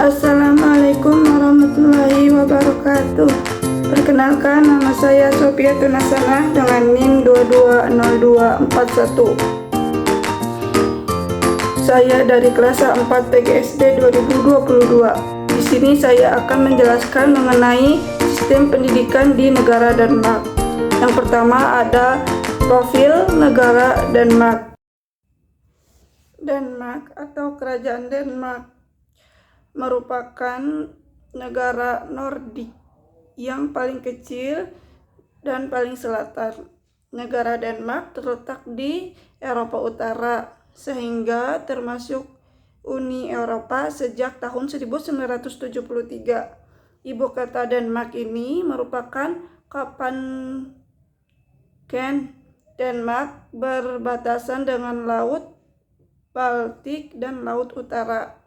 Assalamualaikum warahmatullahi wabarakatuh. Perkenalkan, nama saya Sophia Tunasana dengan NIM 220241. Saya dari kelas 4 PGSD 2022. Di sini saya akan menjelaskan mengenai sistem pendidikan di negara Denmark. Yang pertama ada profil negara Denmark. Denmark atau Kerajaan Denmark merupakan negara Nordik yang paling kecil dan paling selatan. Negara Denmark terletak di Eropa Utara sehingga termasuk Uni Eropa sejak tahun 1973. Ibu kota Denmark ini merupakan Copenhagen. Denmark berbatasan dengan Laut Baltik dan Laut Utara.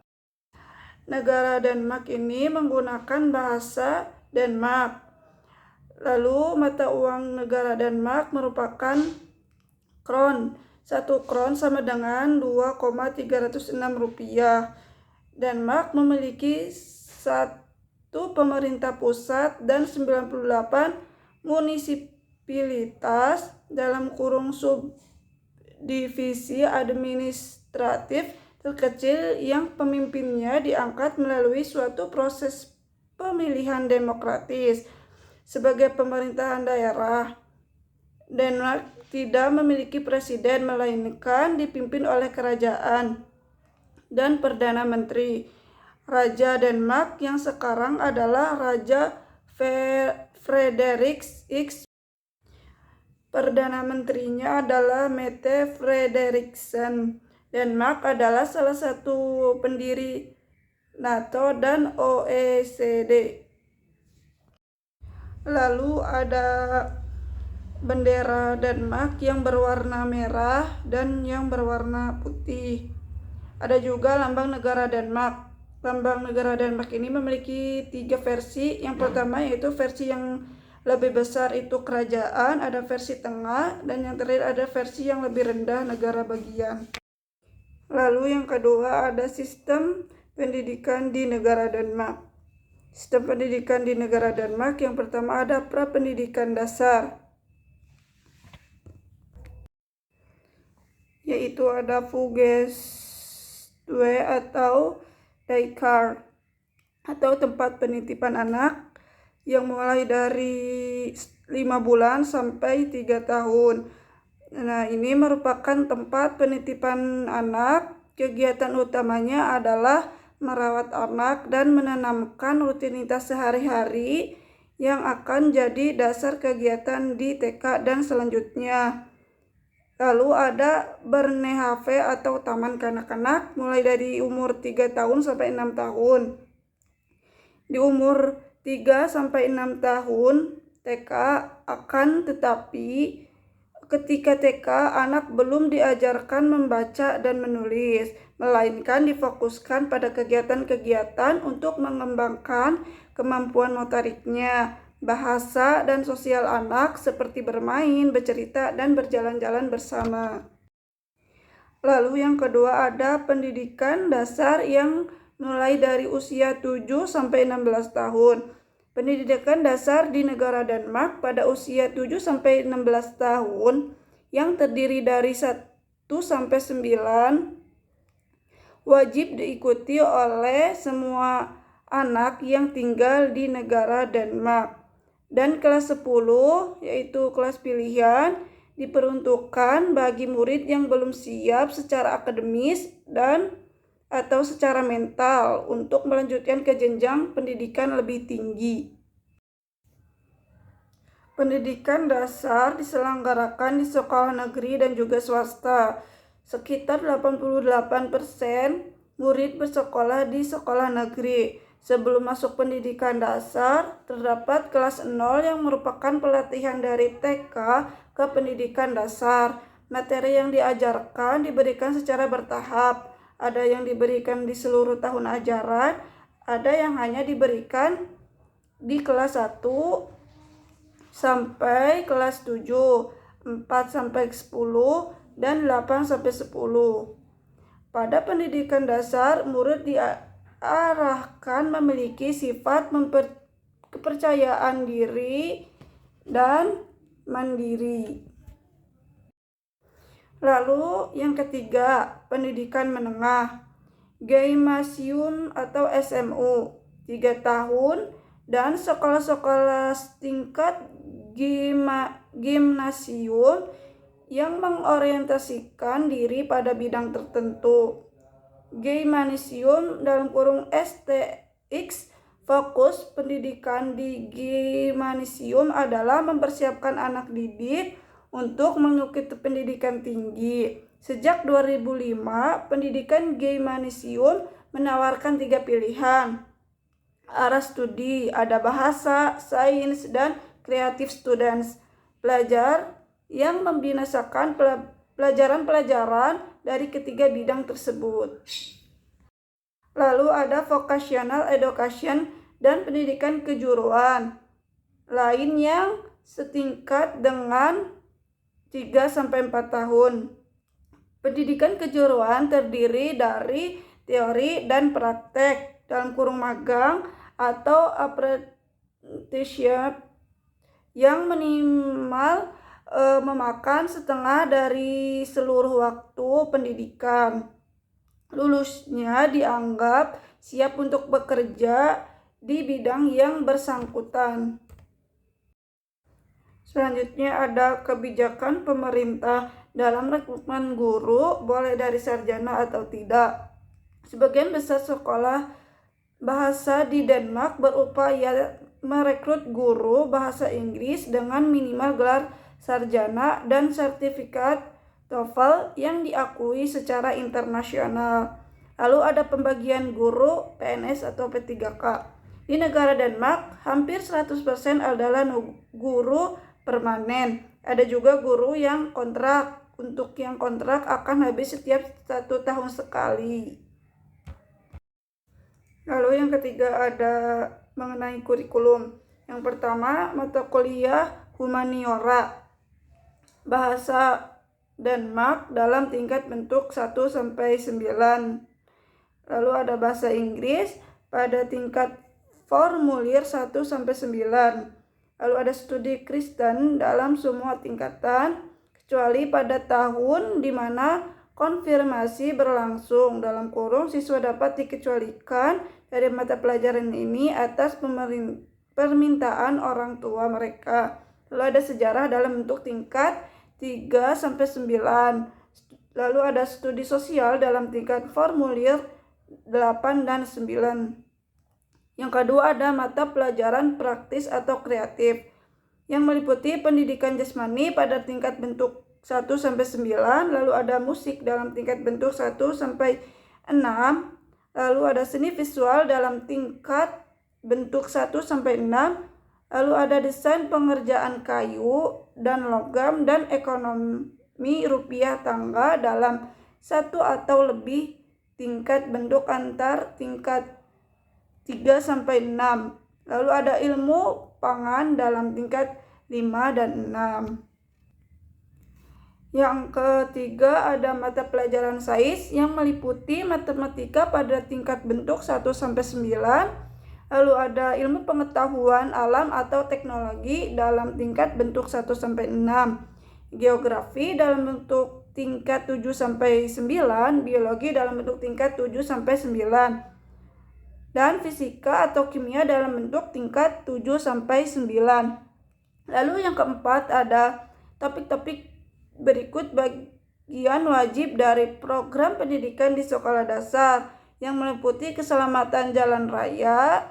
Negara Denmark ini menggunakan bahasa Denmark. Lalu mata uang negara Denmark merupakan kron. 1 kron sama dengan 2,306 rupiah. Denmark memiliki 1 pemerintah pusat dan 98 munisipalitas (subdivisi administratif) terkecil yang pemimpinnya diangkat melalui suatu proses pemilihan demokratis. Sebagai pemerintahan daerah, Denmark tidak memiliki presiden melainkan dipimpin oleh kerajaan dan perdana menteri. Raja Denmark yang sekarang adalah Raja Frederik X. Perdana menterinya adalah Mette Frederiksen. Denmark adalah salah satu pendiri NATO dan OECD. Lalu ada bendera Denmark yang berwarna merah dan yang berwarna putih. Ada juga lambang negara Denmark. Lambang negara Denmark ini memiliki 3 versi. Yang pertama yaitu versi yang lebih besar itu kerajaan, ada versi tengah, dan yang terakhir ada versi yang lebih rendah negara bagian. Lalu yang kedua ada sistem pendidikan di negara Denmark. Sistem pendidikan di negara Denmark yang pertama ada prapendidikan dasar, yaitu ada vuggestue atau daycare atau tempat penitipan anak yang mulai dari 5 bulan sampai 3 tahun. Nah, ini merupakan tempat penitipan anak. Kegiatan utamanya adalah merawat anak dan menanamkan rutinitas sehari-hari yang akan jadi dasar kegiatan di TK dan selanjutnya. Lalu ada Børnehave atau taman kanak-kanak mulai dari umur 3 tahun sampai 6 tahun. Di umur 3 sampai 6 tahun TK tetapi ketika TK anak belum diajarkan membaca dan menulis, melainkan difokuskan pada kegiatan-kegiatan untuk mengembangkan kemampuan motoriknya, bahasa dan sosial anak seperti bermain, bercerita, dan berjalan-jalan bersama. Lalu yang kedua ada pendidikan dasar yang mulai dari usia 7 sampai 16 tahun. Pendidikan dasar di negara Denmark pada usia 7 sampai 16 tahun yang terdiri dari 1 sampai 9 wajib diikuti oleh semua anak yang tinggal di negara Denmark. Dan kelas 10 yaitu kelas pilihan diperuntukkan bagi murid yang belum siap secara akademis dan atau secara mental untuk melanjutkan ke jenjang pendidikan lebih tinggi. Pendidikan dasar diselenggarakan di sekolah negeri dan juga swasta. Sekitar 88% murid bersekolah di sekolah negeri. Sebelum masuk pendidikan dasar, terdapat kelas 0 yang merupakan pelatihan dari TK ke pendidikan dasar. Materi yang diajarkan diberikan secara bertahap. Ada yang diberikan di seluruh tahun ajaran, ada yang hanya diberikan di kelas 1 sampai kelas 7, 4 sampai 10, dan 8 sampai 10. Pada pendidikan dasar, murid diarahkan memiliki sifat kepercayaan diri dan mandiri. Lalu yang ketiga, pendidikan menengah. Gymnasium atau SMU 3 tahun dan sekolah-sekolah tingkat gimnasium yang mengorientasikan diri pada bidang tertentu. Gymnasium (STX) fokus pendidikan di gimnasium adalah mempersiapkan anak didik untuk mengikuti pendidikan tinggi. Sejak 2005, pendidikan gymnasium menawarkan 3 pilihan arah studi, ada bahasa, sains, dan creative students. Pelajar yang membinasakan pelajaran-pelajaran dari ketiga bidang tersebut. Lalu ada vocational education dan pendidikan kejuruan lain yang setingkat dengan 3-4 tahun. Pendidikan kejuruan terdiri dari teori dan praktek (magang atau apprenticeship) yang minimal memakan setengah dari seluruh waktu pendidikan. Lulusnya dianggap siap untuk bekerja di bidang yang bersangkutan. Selanjutnya ada kebijakan pemerintah dalam rekrutmen guru, boleh dari sarjana atau tidak. Sebagian besar sekolah bahasa di Denmark berupaya merekrut guru bahasa Inggris dengan minimal gelar sarjana dan sertifikat TOEFL yang diakui secara internasional. Lalu ada pembagian guru PNS atau P3K. Di negara Denmark, hampir 100% adalah guru permanen. Ada juga guru yang kontrak. Untuk yang kontrak akan habis setiap 1 tahun sekali. Lalu yang ketiga ada mengenai kurikulum. Yang pertama, mata kuliah humaniora, bahasa Denmark dalam tingkat bentuk 1-9. Lalu ada bahasa Inggris pada tingkat formulir 1-9. Lalu ada studi Kristen dalam semua tingkatan, kecuali pada tahun di mana konfirmasi berlangsung (siswa dapat dikecualikan dari mata pelajaran ini atas permintaan orang tua mereka). Lalu ada sejarah dalam bentuk tingkat 3-9. Lalu ada studi sosial dalam tingkat formulir 8 dan 9. Yang kedua ada mata pelajaran praktis atau kreatif yang meliputi pendidikan jasmani pada tingkat bentuk 1-9, lalu ada musik dalam tingkat bentuk 1-6, lalu ada seni visual dalam tingkat bentuk 1-6, lalu ada desain pengerjaan kayu dan logam dan ekonomi rupiah tangga dalam 1 atau lebih tingkat bentuk antar tingkat 3-6. Lalu ada ilmu pangan dalam tingkat 5 dan 6. Yang ketiga ada mata pelajaran sains yang meliputi matematika pada tingkat bentuk 1-9. Lalu ada ilmu pengetahuan alam atau teknologi dalam tingkat bentuk 1-6. Geografi dalam bentuk tingkat 7-9, biologi dalam bentuk tingkat 7-9. Dan fisika atau kimia dalam bentuk tingkat 7-9. Lalu yang keempat ada topik-topik berikut bagian wajib dari program pendidikan di sekolah dasar yang meliputi keselamatan jalan raya,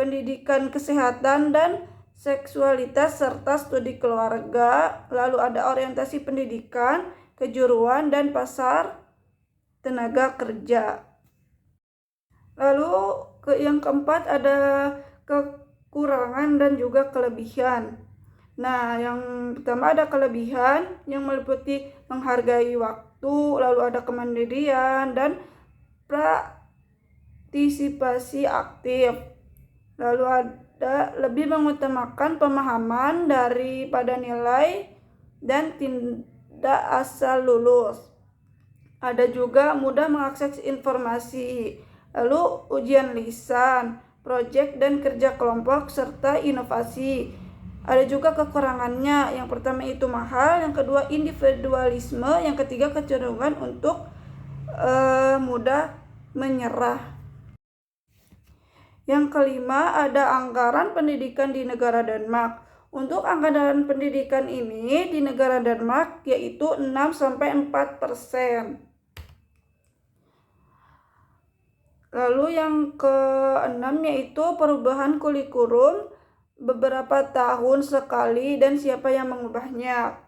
pendidikan kesehatan dan seksualitas serta studi keluarga. Lalu ada orientasi pendidikan, kejuruan dan pasar tenaga kerja. Lalu yang keempat ada kekurangan dan juga kelebihan. Nah, yang pertama ada kelebihan yang meliputi menghargai waktu, lalu ada kemandirian dan partisipasi aktif. Lalu ada lebih mengutamakan pemahaman daripada nilai dan tidak asal lulus. Ada juga mudah mengakses informasi. Lalu ujian lisan, proyek dan kerja kelompok, serta inovasi. Ada juga kekurangannya. Yang pertama itu mahal, yang kedua individualisme, yang ketiga kecenderungan untuk mudah menyerah. Yang kelima ada anggaran pendidikan di negara Denmark. Untuk anggaran pendidikan ini di negara Denmark yaitu 6-4%. Lalu yang keenam yaitu perubahan kurikulum beberapa tahun sekali dan siapa yang mengubahnya.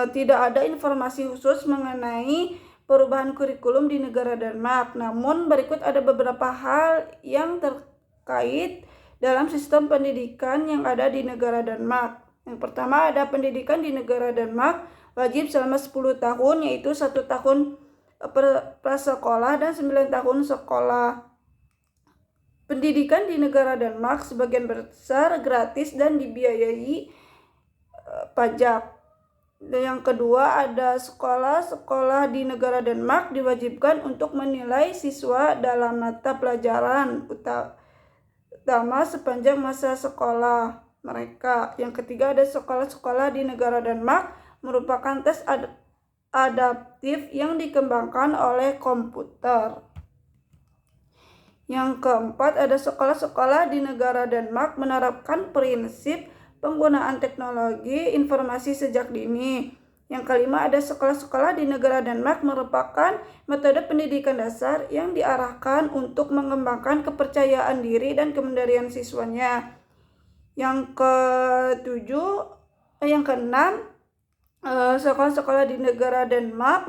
Tidak ada informasi khusus mengenai perubahan kurikulum di negara Denmark. Namun berikut ada beberapa hal yang terkait dalam sistem pendidikan yang ada di negara Denmark. Yang pertama ada pendidikan di negara Denmark wajib selama 10 tahun yaitu 1 tahun prasekolah dan 9 tahun sekolah. Pendidikan di negara Denmark sebagian besar gratis dan dibiayai pajak. Dan yang kedua ada sekolah di negara Denmark diwajibkan untuk menilai siswa dalam mata pelajaran utama sepanjang masa sekolah mereka. Yang ketiga ada sekolah-sekolah di negara Denmark merupakan tes adaptif yang dikembangkan oleh komputer. Yang keempat ada sekolah-sekolah di negara Denmark menerapkan prinsip penggunaan teknologi informasi sejak dini. Yang kelima ada sekolah-sekolah di negara Denmark merupakan metode pendidikan dasar yang diarahkan untuk mengembangkan kepercayaan diri dan kemandirian siswanya. Yang keenam sekolah-sekolah di negara Denmark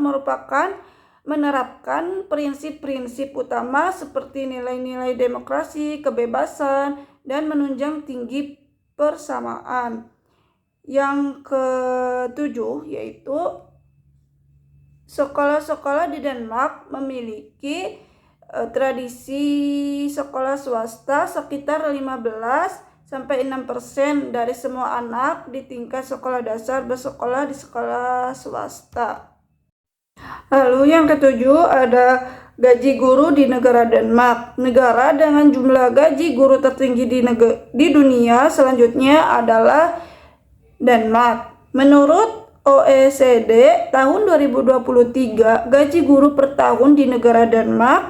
menerapkan prinsip-prinsip utama seperti nilai-nilai demokrasi, kebebasan, dan menunjang tinggi persamaan. Yang ketujuh yaitu sekolah-sekolah di Denmark memiliki tradisi sekolah swasta sekitar 15-6% dari semua anak di tingkat sekolah dasar bersekolah di sekolah swasta. Lalu yang ketujuh ada gaji guru di negara Denmark. Negara dengan jumlah gaji guru tertinggi di dunia selanjutnya adalah Denmark. Menurut OECD tahun 2023, gaji guru per tahun di negara Denmark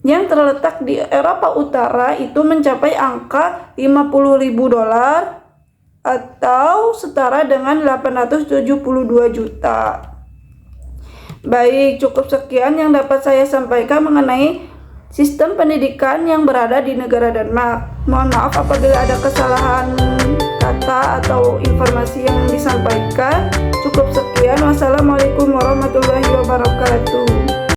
yang terletak di Eropa Utara itu mencapai angka $50.000 atau setara dengan 872 juta. Baik, cukup sekian yang dapat saya sampaikan mengenai sistem pendidikan yang berada di negara Denmark. Mohon maaf apabila ada kesalahan kata atau informasi yang disampaikan. Cukup sekian.